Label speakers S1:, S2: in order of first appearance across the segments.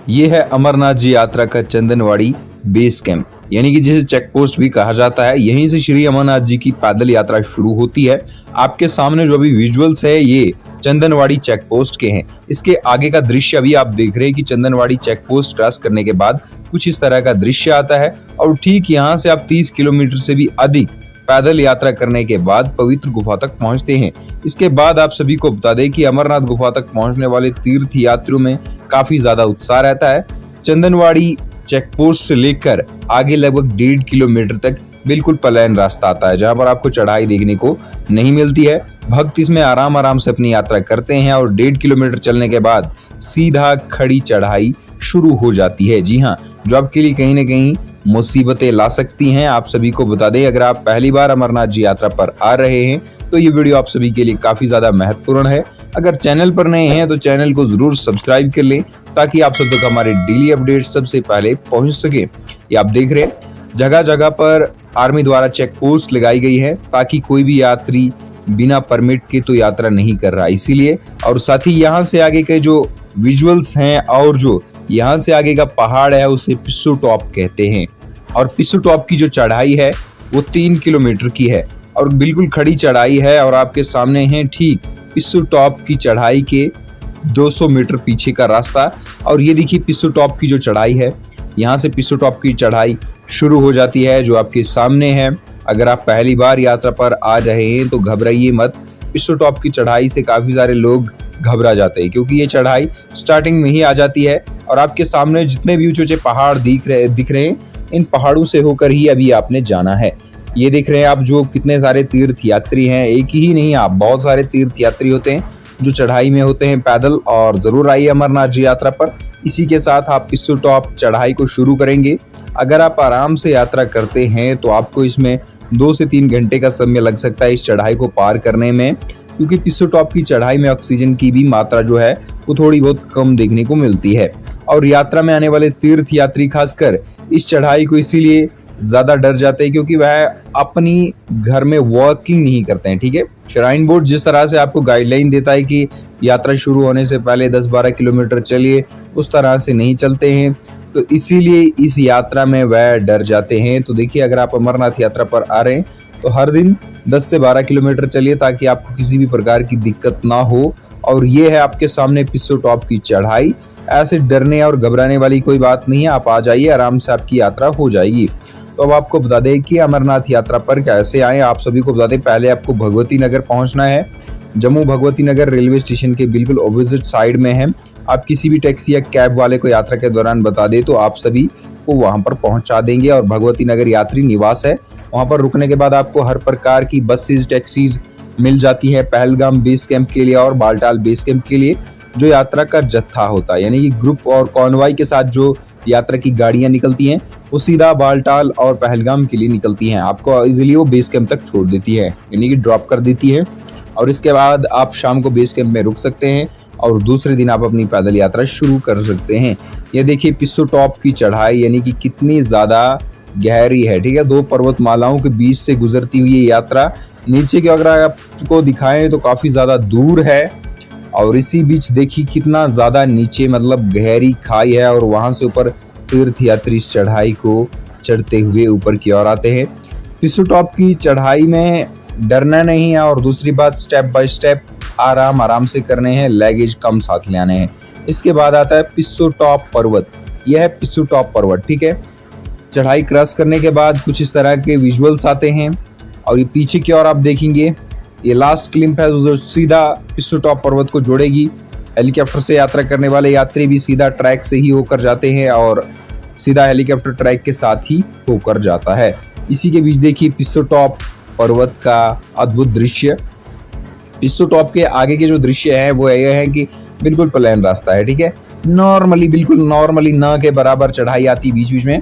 S1: ये है अमरनाथ जी यात्रा का चंदनवाड़ी बेस कैंप, यानी कि जिसे चेक पोस्ट भी कहा जाता है। यहीं से श्री अमरनाथ जी की पैदल यात्रा शुरू होती है। आपके सामने जो अभी विजुअल्स है ये चंदनवाड़ी चेक पोस्ट के हैं। इसके आगे का दृश्य अभी आप देख रहे हैं कि चंदनवाड़ी चेक पोस्ट क्रॉस करने के बाद कुछ इस तरह का दृश्य आता है और ठीक यहाँ से आप 30 किलोमीटर से भी अधिक पैदल यात्रा करने के बाद पवित्र गुफा तक पहुंचते हैं। इसके बाद आप सभी को बता दें कि अमरनाथ गुफा तक पहुंचने वाले तीर्थ यात्रियों में काफी ज्यादा उत्साह रहता है। चंदनवाड़ी चेक पोस्ट से लेकर आगे लगभग 1.5 किलोमीटर तक बिल्कुल प्लेन रास्ता आता है, जहां पर आपको चढ़ाई देखने को नहीं मिलती है। भक्त इसमें आराम आराम से अपनी यात्रा करते हैं और 1.5 किलोमीटर चलने के बाद सीधा खड़ी चढ़ाई शुरू हो जाती है। जी हाँ, जो आपके लिए कहीं न कहीं मुसीबतें ला सकती हैं। आप सभी को बता दें, अगर आप पहली बार अमरनाथ जी यात्रा पर आ रहे हैं तो ये वीडियो आप सभी के लिए काफी ज्यादा महत्वपूर्ण है। अगर चैनल पर नए हैं तो चैनल को जरूर सब्सक्राइब कर लें ताकि आप सब तक हमारे डेली अपडेट सबसे पहले पहुंच सके। ये आप देख रहे हैं जगह जगह पर आर्मी द्वारा चेक पोस्ट लगाई गई है ताकि कोई भी यात्री बिना परमिट के तो यात्रा नहीं कर रहा, इसीलिए। और साथ ही यहाँ से आगे के जो विजुअल्स हैं और जो यहाँ से आगे का पहाड़ है उसे पिस्सू टॉप कहते हैं। और पिस्सू टॉप की जो चढ़ाई है वो 3 किलोमीटर की है और बिल्कुल खड़ी चढ़ाई है। और आपके सामने है ठीक पिस्सू टॉप की चढ़ाई के 200 मीटर पीछे का रास्ता। और ये देखिए पिस्सू टॉप की जो चढ़ाई है, यहाँ से पिस्सू टॉप की चढ़ाई शुरू हो जाती है जो आपके सामने है। अगर आप पहली बार यात्रा पर आ रहे हैं तो घबराइए मत। पिस्सू टॉप की चढ़ाई से काफी सारे लोग घबरा जाते हैं क्योंकि ये चढ़ाई स्टार्टिंग में ही आ जाती है। और आपके सामने जितने भी ऊंचे पहाड़ दिख रहे हैं, इन पहाड़ों से होकर ही अभी आपने जाना है। ये देख रहे हैं आप जो कितने सारे तीर्थ यात्री हैं, एक ही नहीं आप बहुत सारे तीर्थ यात्री होते हैं जो चढ़ाई में होते हैं पैदल। और जरूर आइए अमरनाथ जी यात्रा पर। इसी के साथ आप पिस्सू टॉप चढ़ाई को शुरू करेंगे। अगर आप आराम से यात्रा करते हैं तो आपको इसमें 2 से 3 घंटे का समय लग सकता है इस चढ़ाई को पार करने में, क्योंकि पिस्सू टॉप की चढ़ाई में ऑक्सीजन की भी मात्रा जो है वो थोड़ी बहुत कम देखने को मिलती है। और यात्रा में आने वाले तीर्थ यात्री खासकर इस चढ़ाई को इसीलिए ज्यादा डर जाते हैं क्योंकि वह अपनी घर में वॉकिंग नहीं करते हैं। ठीक है, श्राइन बोर्ड जिस तरह से आपको गाइडलाइन देता है कि यात्रा शुरू होने से पहले 10-12 किलोमीटर चलिए, उस तरह से नहीं चलते हैं, तो इसीलिए इस यात्रा में वह डर जाते हैं। तो देखिए, अगर आप अमरनाथ यात्रा पर आ रहे हैं तो हर दिन 10 से 12 किलोमीटर चलिए ताकि आपको किसी भी प्रकार की दिक्कत ना हो। और ये है आपके सामने पिस्सू टॉप की चढ़ाई। ऐसे डरने और घबराने वाली कोई बात नहीं है, आप आ जाइए, आराम से आपकी यात्रा हो जाएगी। तो अब आपको बता दें कि अमरनाथ यात्रा पर कैसे आए। आप सभी को बता दें, पहले आपको भगवती नगर पहुंचना है। जम्मू भगवती नगर रेलवे स्टेशन के बिल्कुल ऑपोजिट साइड में है। आप किसी भी टैक्सी या कैब वाले को यात्रा के दौरान बता दें तो आप सभी को वहां पर पहुंचा देंगे। और भगवती नगर यात्री निवास है, वहां पर रुकने के बाद आपको हर प्रकार की बसेज टैक्सीज मिल जाती है पहलगाम बेस कैंप के लिए और बालटाल बेस कैंप के लिए। जो यात्रा का जत्था होता है, यानी कि ग्रुप और कॉन्वॉय के साथ जो यात्रा की गाड़ियां निकलती हैं वो सीधा बालटाल और पहलगाम के लिए निकलती हैं। आपको इजीली वो बेस कैंप तक छोड़ देती है, यानी कि ड्रॉप कर देती है। और इसके बाद आप शाम को बेस कैंप में रुक सकते हैं और दूसरे दिन आप अपनी पैदल यात्रा शुरू कर सकते हैं। ये देखिए पिस्सू टॉप की चढ़ाई, यानी कि कितनी ज्यादा गहरी है। ठीक है, 2 पर्वतमालाओं के बीच से गुजरती हुई ये यात्रा नीचे की अगर आपको दिखाएं तो काफी ज्यादा दूर है। और इसी बीच देखिए कितना ज्यादा नीचे मतलब गहरी खाई है और वहां से ऊपर तीर्थ यात्री इस चढ़ाई को चढ़ते हुए ऊपर की ओर आते हैं। पिस्सू टॉप की चढ़ाई में डरना नहीं है और दूसरी बात स्टेप बाय स्टेप आराम से करने हैं, लगेज कम साथ ले आने हैं। इसके बाद आता है पिस्सू टॉप पर्वत। यह है पिस्सू टॉप पर्वत। ठीक है, चढ़ाई क्रॉस करने के बाद कुछ इस तरह के विजुअल्स आते हैं और ये पीछे की ओर आप देखेंगे ये लास्ट क्लिप है जो सीधा पिस्सू टॉप पर्वत को जोड़ेगी। हेलीकॉप्टर से यात्रा करने वाले यात्री भी सीधा ट्रैक से ही होकर जाते हैं और सीधा हेलीकॉप्टर ट्रैक के साथ ही होकर जाता है। इसी के बीच देखिए पिस्सू टॉप पर्वत का अद्भुत दृश्य। पिस्सू टॉप के आगे के जो दृश्य है वो यह है कि बिल्कुल प्लेन रास्ता है। ठीक है, बिल्कुल नॉर्मली ना के बराबर चढ़ाई आती बीच बीच में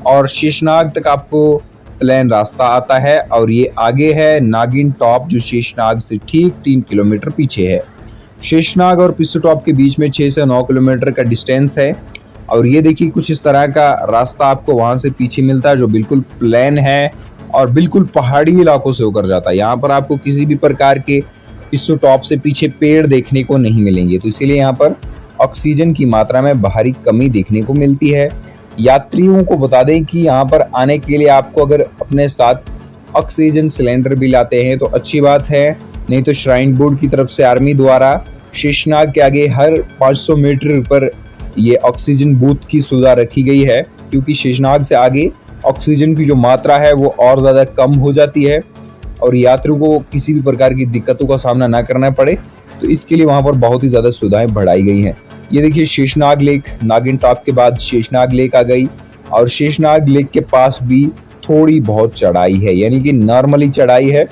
S1: और शेषनाग तक आपको प्लेन रास्ता आता है। और ये आगे है नागिन टॉप जो शेषनाग से ठीक 3 किलोमीटर पीछे है। शेषनाग और पिस्सू टॉप के बीच में 6 से 9 किलोमीटर का डिस्टेंस है। और ये देखिए कुछ इस तरह का रास्ता आपको वहां से पीछे मिलता है जो बिल्कुल प्लेन है और बिल्कुल पहाड़ी इलाकों से होकर जाता है। यहाँ पर आपको किसी भी प्रकार के पिस्सू टॉप से पीछे पेड़ देखने को नहीं मिलेंगे, तो इसीलिए यहाँ पर ऑक्सीजन की मात्रा में भारी कमी देखने को मिलती है। यात्रियों को बता दें कि यहाँ पर आने के लिए आपको अगर अपने साथ ऑक्सीजन सिलेंडर भी लाते हैं तो अच्छी बात है, नहीं तो श्राइन बोर्ड की तरफ से आर्मी द्वारा शेषनाग के आगे हर 500 मीटर पर ये ऑक्सीजन बूथ की सुविधा रखी गई है, क्योंकि शेषनाग से आगे ऑक्सीजन की जो मात्रा है वो और ज़्यादा कम हो जाती है और यात्रियों को किसी भी प्रकार की दिक्कतों का सामना ना करना पड़े, तो इसके लिए वहाँ पर बहुत ही ज़्यादा सुविधाएं बढ़ाई गई हैं। ये देखिए शेषनाग लेक, नागिन टॉप के बाद शेषनाग लेक आ गई और शेषनाग लेक के पास भी थोड़ी बहुत चढ़ाई है, यानी कि नॉर्मली चढ़ाई है।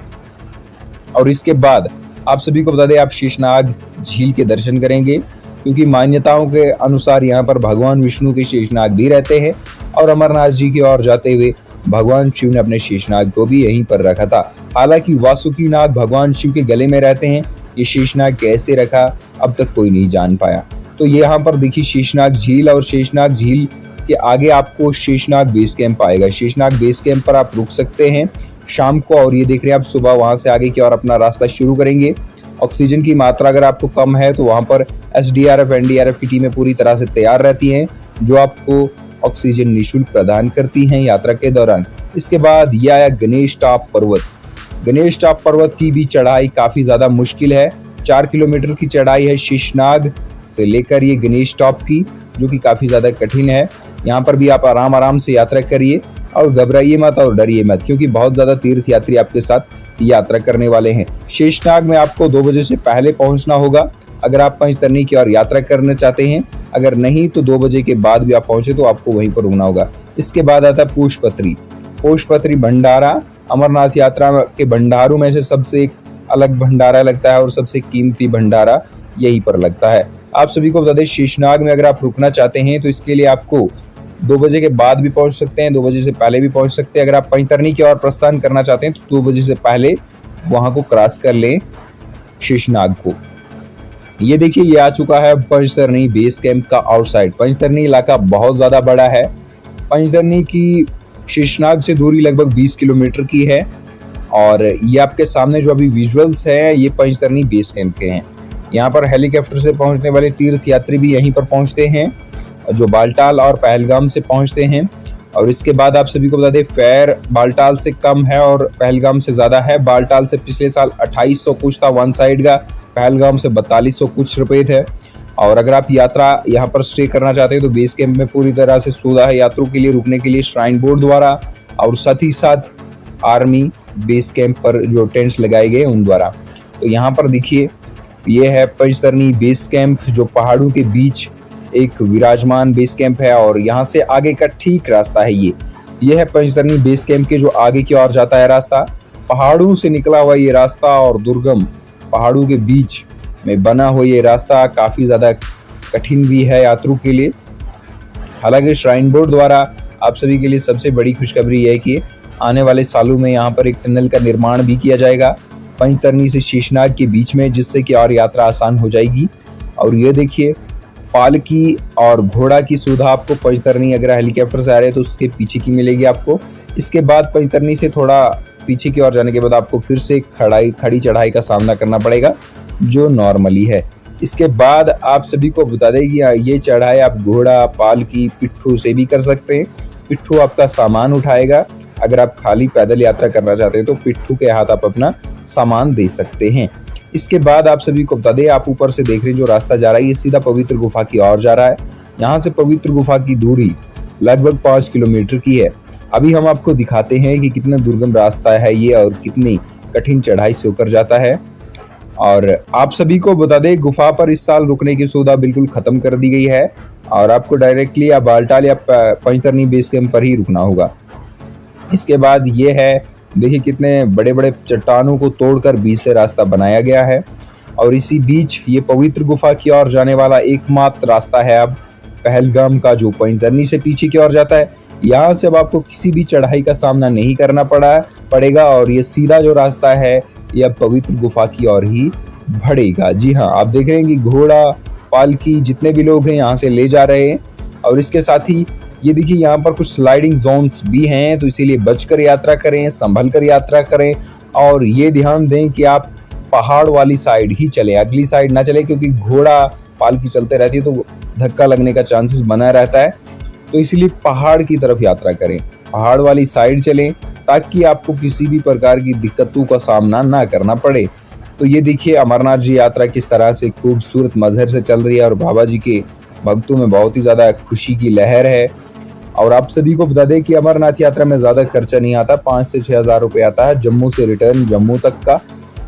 S1: और इसके बाद आप सभी को बता दें, आप शेषनाग झील के दर्शन करेंगे, क्योंकि मान्यताओं के अनुसार यहाँ पर भगवान विष्णु के शेषनाग भी रहते हैं और अमरनाथ जी की ओर जाते हुए भगवान शिव ने अपने शेषनाग को भी यहीं पर रखा था। हालांकि वासुकीनाग भगवान शिव के गले में रहते हैं, ये शेषनाग कैसे रखा अब तक कोई नहीं जान पाया। तो ये यहाँ पर देखिए शेषनाग झील, और शेषनाग झील के आगे आपको शेषनाग बेस कैंप आएगा। शेषनाग बेस कैंप पर आप रुक सकते हैं शाम को, और ये देख रहे हैं आप सुबह वहां से आगे की ओर अपना रास्ता शुरू करेंगे। ऑक्सीजन की मात्रा अगर आपको कम है तो वहां पर SDRF NDRF की टीमें पूरी तरह से तैयार रहती हैं, जो आपको ऑक्सीजन निःशुल्क प्रदान करती हैं यात्रा के दौरान। इसके बाद यह आया गणेश टॉप पर्वत। गणेश टॉप पर्वत की भी चढ़ाई काफी ज्यादा मुश्किल है। 4 किलोमीटर की चढ़ाई है शेषनाग से लेकर ये गणेश टॉप की, जो कि काफी ज्यादा कठिन है। यहाँ पर भी आप आराम आराम से यात्रा करिए और घबराइए मत और डरिए मत, क्योंकि बहुत ज्यादा तीर्थ यात्री आपके साथ यात्रा करने वाले हैं। शेषनाग में आपको 2 बजे से पहले पहुंचना होगा अगर आप पंचतरणी की ओर यात्रा करना चाहते हैं। अगर नहीं तो 2 बजे के बाद भी आप पहुंचे तो आपको वहीं पर रुकना होगा। इसके बाद आता है पुष्पत्री। पुष्पत्री भंडारा अमरनाथ यात्रा के भंडारों में से सबसे एक अलग भंडारा लगता है और सबसे कीमती भंडारा यहीं पर लगता है। आप सभी को बता दें, शेषनाग में अगर आप रुकना चाहते हैं तो इसके लिए आपको 2 बजे के बाद भी पहुंच सकते हैं, 2 बजे से पहले भी पहुंच सकते हैं। अगर आप पंचतरणी की ओर प्रस्थान करना चाहते हैं तो 2 बजे से पहले वहां को क्रॉस कर लें शेषनाग को। ये देखिए ये आ चुका है पंचतरणी बेस कैंप का आउटसाइड। पंचतरणी इलाका बहुत ज्यादा बड़ा है। पंचतरणी की शेषनाग से दूरी लगभग 20 किलोमीटर की है, और ये आपके सामने जो अभी विजुअल्स है ये पंचतरणी बेस कैंप के हैं। यहाँ पर हेलीकॉप्टर से पहुंचने वाले तीर्थ यात्री भी यहीं पर पहुंचते हैं, जो बालटाल और पहलगाम से पहुंचते हैं। और इसके बाद आप सभी को बता दें, फेयर बालटाल से कम है और पहलगाम से ज्यादा है। बालटाल से पिछले साल 2800 कुछ था वन साइड का, पहलगाम से 4200 कुछ रुपए थे। और अगर आप यात्रा यहाँ पर स्टे करना चाहते हैं तो बेस कैंप में पूरी तरह से सुविधा है यात्रियों के लिए रुकने के लिए श्राइन बोर्ड द्वारा, और साथ ही साथ आर्मी बेस कैंप पर जो टेंट्स लगाए गए उन द्वारा। तो यहाँ पर देखिए ये है पंचतरणी बेस कैंप, जो पहाड़ों के बीच एक विराजमान बेस कैंप है, और यहाँ से आगे का ठीक रास्ता है। ये है पंचतरणी बेस कैंप के जो आगे की ओर जाता है रास्ता। पहाड़ों से निकला हुआ ये रास्ता और दुर्गम पहाड़ों के बीच में बना हुआ ये रास्ता काफी ज्यादा कठिन भी है यात्रियों के लिए। हालांकि श्राइन बोर्ड द्वारा आप सभी के लिए सबसे बड़ी खुशखबरी है कि आने वाले सालों में यहाँ पर एक टनल का निर्माण भी किया जाएगा पंचतरणी से शेषनाग के बीच में, जिससे कि और यात्रा आसान हो जाएगी। और ये देखिए पालकी और घोड़ा की सुविधा आपको पंचतरणी अगर हेलीकॉप्टर से आ रहे हैं तो उसके पीछे की मिलेगी आपको। इसके बाद पंचतरणी से थोड़ा पीछे की ओर जाने के बाद आपको फिर से खड़ी चढ़ाई का सामना करना पड़ेगा, जो नॉर्मली है। इसके बाद आप सभी को बता दें कि ये चढ़ाई आप घोड़ा, पालकी, पिट्ठू से भी कर सकते हैं। पिट्ठू आपका सामान उठाएगा। अगर आप खाली पैदल यात्रा करना चाहते हैं तो पिट्ठू के हाथ आप अपना सामान दे सकते हैं। इसके बाद आप सभी को बता दें, आप ऊपर से देख रहे हैं जो रास्ता जा रहा है ये सीधा पवित्र गुफा की ओर जा रहा है। यहाँ से पवित्र गुफा की दूरी लगभग 5 किलोमीटर की है। अभी हम आपको दिखाते हैं कि कितना दुर्गम रास्ता है ये और कितनी कठिन चढ़ाई से होकर जाता है। और आप सभी को बता दें, गुफा पर इस साल रुकने की सुविधा बिल्कुल खत्म कर दी गई है, और आपको डायरेक्टली या बालटाल या पंचतरणी बेस कैंप पर ही रुकना होगा। इसके बाद ये है, देखिए कितने बड़े बड़े चट्टानों को तोड़कर बीच से रास्ता बनाया गया है, और इसी बीच ये पवित्र गुफा की ओर जाने वाला एकमात्र रास्ता है अब पहलगाम का, जो पंचतरणी से पीछे की ओर जाता है। यहाँ से अब आपको किसी भी चढ़ाई का सामना नहीं करना पड़ेगा, और ये सीधा जो रास्ता है ये अब पवित्र गुफा की ओर ही बढ़ेगा। जी हाँ, आप देख रहे हैं कि घोड़ा, पालकी जितने भी लोग हैं यहाँ से ले जा रहे हैं। और इसके साथ ही ये देखिए यहाँ पर कुछ स्लाइडिंग जोन्स भी हैं, तो इसीलिए बचकर यात्रा करें, संभल कर यात्रा करें, और ये ध्यान दें कि आप पहाड़ वाली साइड ही चलें, अगली साइड ना चलें, क्योंकि घोड़ा पालकी चलते रहती है तो धक्का लगने का चांसेस बना रहता है। तो इसलिए पहाड़ की तरफ यात्रा करें, पहाड़ वाली साइड चलें ताकि आपको किसी भी प्रकार की दिक्कतों का सामना ना करना पड़े। तो ये देखिए अमरनाथ जी यात्रा किस तरह से खूबसूरत मजहर से चल रही है और बाबा जी के भक्तों में बहुत ही ज़्यादा खुशी की लहर है। और आप सभी को बता दें कि अमरनाथ यात्रा में ज़्यादा खर्चा नहीं आता, 5 से 6 हज़ार रुपये आता है जम्मू से रिटर्न जम्मू तक का।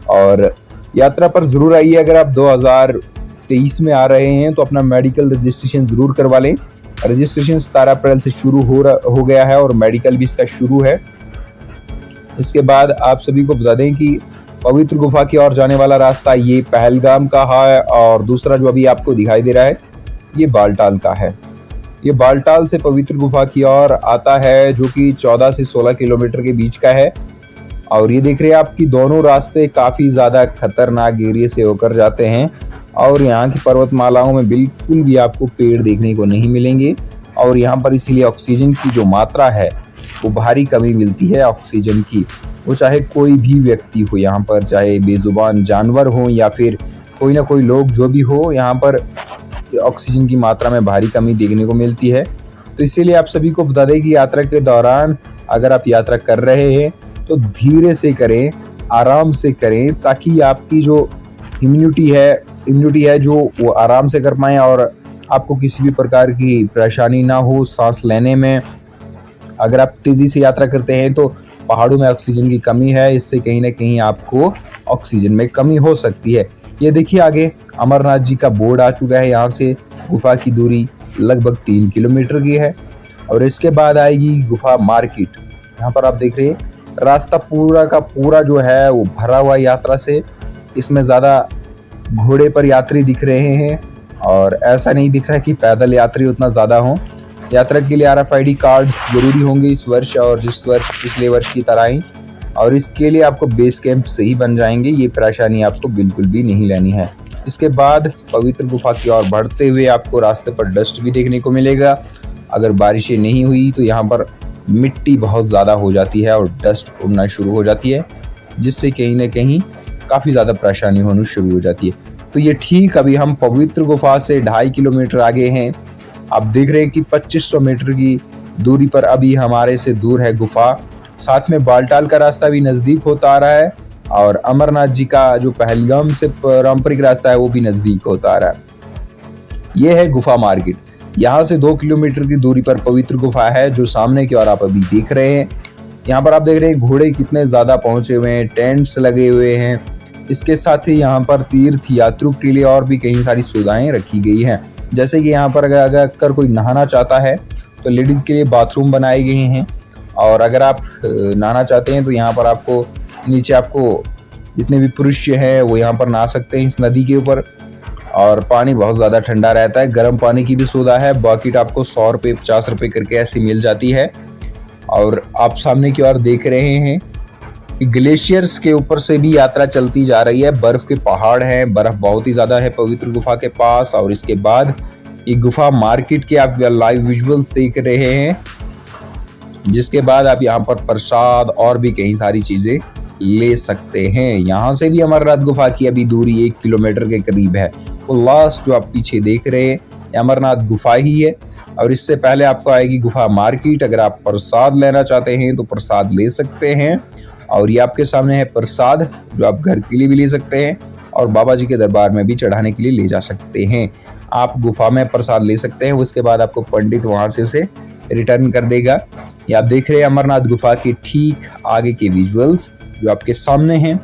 S1: और यात्रा पर ज़रूर आइए। अगर आप 2023 में आ रहे हैं तो अपना मेडिकल रजिस्ट्रेशन ज़रूर करवा लें। रजिस्ट्रेशन 17 अप्रैल से शुरू हो गया है और मेडिकल भी इसका शुरू है। इसके बाद आप सभी को बता दें कि पवित्र गुफा की ओर जाने वाला रास्ता ये पहलगाम का है और दूसरा जो अभी आपको दिखाई दे रहा है ये बालटाल का है। ये बालटाल से पवित्र गुफा की ओर आता है जो कि 14 से 16 किलोमीटर के बीच का है। और ये देख रहे हैं आपकी दोनों रास्ते काफ़ी ज़्यादा खतरनाक एरिया से होकर जाते हैं और यहाँ की पर्वतमालाओं में बिल्कुल भी आपको पेड़ देखने को नहीं मिलेंगे। और यहाँ पर इसीलिए ऑक्सीजन की जो मात्रा है वो भारी कमी मिलती है ऑक्सीजन की। वो चाहे कोई भी व्यक्ति हो यहाँ पर, चाहे बेजुबान जानवर हो या फिर कोई ना कोई लोग जो भी हो, यहाँ पर ऑक्सीजन की मात्रा में भारी कमी देखने को मिलती है। तो इसीलिए आप सभी को बता दें कि यात्रा के दौरान अगर आप यात्रा कर रहे हैं तो धीरे से करें, आराम से करें ताकि आपकी जो इम्यूनिटी है जो वो आराम से कर पाएँ और आपको किसी भी प्रकार की परेशानी ना हो सांस लेने में। अगर आप तेज़ी से यात्रा करते हैं तो पहाड़ों में ऑक्सीजन की कमी है, इससे कहीं ना कहीं आपको ऑक्सीजन में कमी हो सकती है। ये देखिए आगे अमरनाथ जी का बोर्ड आ चुका है। यहाँ से गुफा की दूरी लगभग 3 किलोमीटर की है और इसके बाद आएगी गुफा मार्केट। यहाँ पर आप देख रहे हैं रास्ता पूरा का पूरा जो है वो भरा हुआ यात्रा से। इसमें ज़्यादा घोड़े पर यात्री दिख रहे हैं और ऐसा नहीं दिख रहा है कि पैदल यात्री उतना ज़्यादा हो। यात्रा के लिए RFID कार्ड्स जरूरी होंगे इस वर्ष और जिस वर्ष पिछले वर्ष की तरह ही, और इसके लिए आपको बेस कैंप से ही बन जाएंगे। ये परेशानी आपको बिल्कुल भी नहीं लेनी है। इसके बाद पवित्र गुफा की ओर बढ़ते हुए आपको रास्ते पर डस्ट भी देखने को मिलेगा। अगर बारिशें नहीं हुई तो यहाँ पर मिट्टी बहुत ज़्यादा हो जाती है और डस्ट उड़ना शुरू हो जाती है, जिससे कहीं ना कहीं काफ़ी ज़्यादा परेशानी होनी शुरू हो जाती है। तो ये ठीक अभी हम पवित्र गुफा से 2.5 किलोमीटर आगे हैं। आप देख रहे हैं कि 2500 मीटर की दूरी पर अभी हमारे से दूर है गुफा। साथ में बालटाल का रास्ता भी नज़दीक होता आ रहा है और अमरनाथ जी का जो पहलगाम से पारंपरिक रास्ता है वो भी नज़दीक होता आ रहा है। ये है गुफा मार्केट। यहाँ से 2 किलोमीटर की दूरी पर पवित्र गुफा है जो सामने की ओर आप अभी देख रहे हैं। यहाँ पर आप देख रहे हैं घोड़े कितने ज़्यादा पहुँचे हुए हैं, टेंट्स लगे हुए हैं। इसके साथ ही यहाँ पर तीर्थ यात्रियों के लिए और भी कई सारी सुविधाएं रखी गई हैं, जैसे कि यहाँ पर अगर कोई नहाना चाहता है तो लेडीज़ के लिए बाथरूम बनाए गए हैं। और अगर आप नहाना चाहते हैं तो यहाँ पर आपको नीचे आपको जितने भी पुरुष हैं वो यहाँ पर नहा सकते हैं इस नदी के ऊपर। और पानी बहुत ज़्यादा ठंडा रहता है। गर्म पानी की भी सुविधा है। बकेट आपको 100 रुपये 50 रुपये करके ऐसी मिल जाती है। और आप सामने की ओर देख रहे हैं कि ग्लेशियर्स के ऊपर से भी यात्रा चलती जा रही है। बर्फ़ के पहाड़ हैं, बर्फ़ बहुत ही ज़्यादा है पवित्र गुफा के पास। और इसके बाद ये गुफा मार्केट के आप लाइव विजुअल्स देख रहे हैं, जिसके बाद आप यहाँ पर प्रसाद और भी कई सारी चीज़ें ले सकते हैं। यहाँ से भी अमरनाथ गुफा की अभी दूरी 1 किलोमीटर के करीब है। वो लास्ट जो आप पीछे देख रहे हैं अमरनाथ गुफा ही है। और इससे पहले आपको आएगी गुफा मार्केट। अगर आप प्रसाद लेना चाहते हैं तो प्रसाद ले सकते हैं। और ये आपके सामने है प्रसाद जो आप घर के लिए भी ले सकते हैं और बाबा जी के दरबार में भी चढ़ाने के लिए ले जा सकते हैं। आप गुफा में प्रसाद ले सकते हैं, उसके बाद आपको पंडित वहाँ से उसे रिटर्न कर देगा। ये आप देख रहे हैं अमरनाथ गुफा के ठीक आगे के विजुअल्स जो आपके सामने हैं।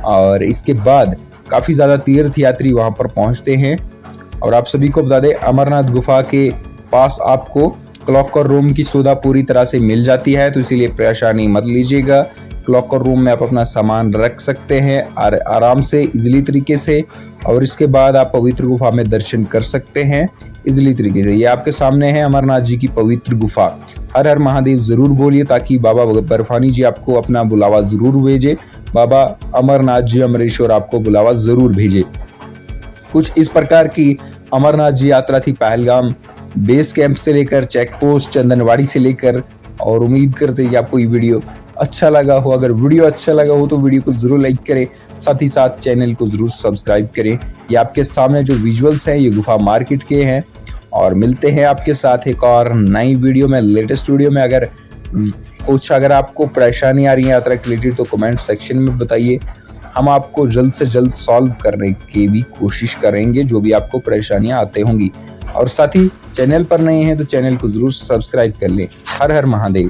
S1: और इसके बाद काफ़ी ज़्यादा तीर्थ यात्री वहाँ पर पहुँचते हैं। और आप सभी को बता दें अमरनाथ गुफा के पास आपको क्लॉकर रूम की सुविधा पूरी तरह से मिल जाती है, तो इसीलिए परेशानी मत लीजिएगा। क्लॉकर रूम में आप अपना सामान रख सकते हैं आराम से इजीली तरीके से। और इसके बाद आप पवित्र गुफा में दर्शन कर सकते हैं इजीली तरीके से। ये आपके सामने है अमरनाथ जी की पवित्र गुफा। हर हर महादेव ज़रूर बोलिए ताकि बाबा बर्फानी जी आपको अपना बुलावा ज़रूर भेजे। बाबा अमरनाथ जी अमरेश्वर आपको बुलावा ज़रूर भेजे। कुछ इस प्रकार की अमरनाथ जी यात्रा थी पहलगाम बेस कैंप से लेकर चेक पोस्ट चंदनवाड़ी से लेकर। और उम्मीद करते हैं कि आपको ये वीडियो अच्छा लगा हो। अगर वीडियो अच्छा लगा हो तो वीडियो को ज़रूर लाइक करें साथ ही साथ चैनल को जरूर सब्सक्राइब करें। ये आपके सामने जो विजुअल्स हैं ये गुफा मार्केट के हैं और मिलते हैं आपके साथ एक और नई वीडियो में, लेटेस्ट वीडियो में। अगर आपको परेशानी आ रही है यात्रा के रिलेटेड तो कमेंट सेक्शन में बताइए, हम आपको जल्द से जल्द सॉल्व करने की भी कोशिश करेंगे जो भी आपको परेशानियां आते होंगी। और साथ ही चैनल पर नए हैं तो चैनल को जरूर सब्सक्राइब कर लें। हर हर महादेव।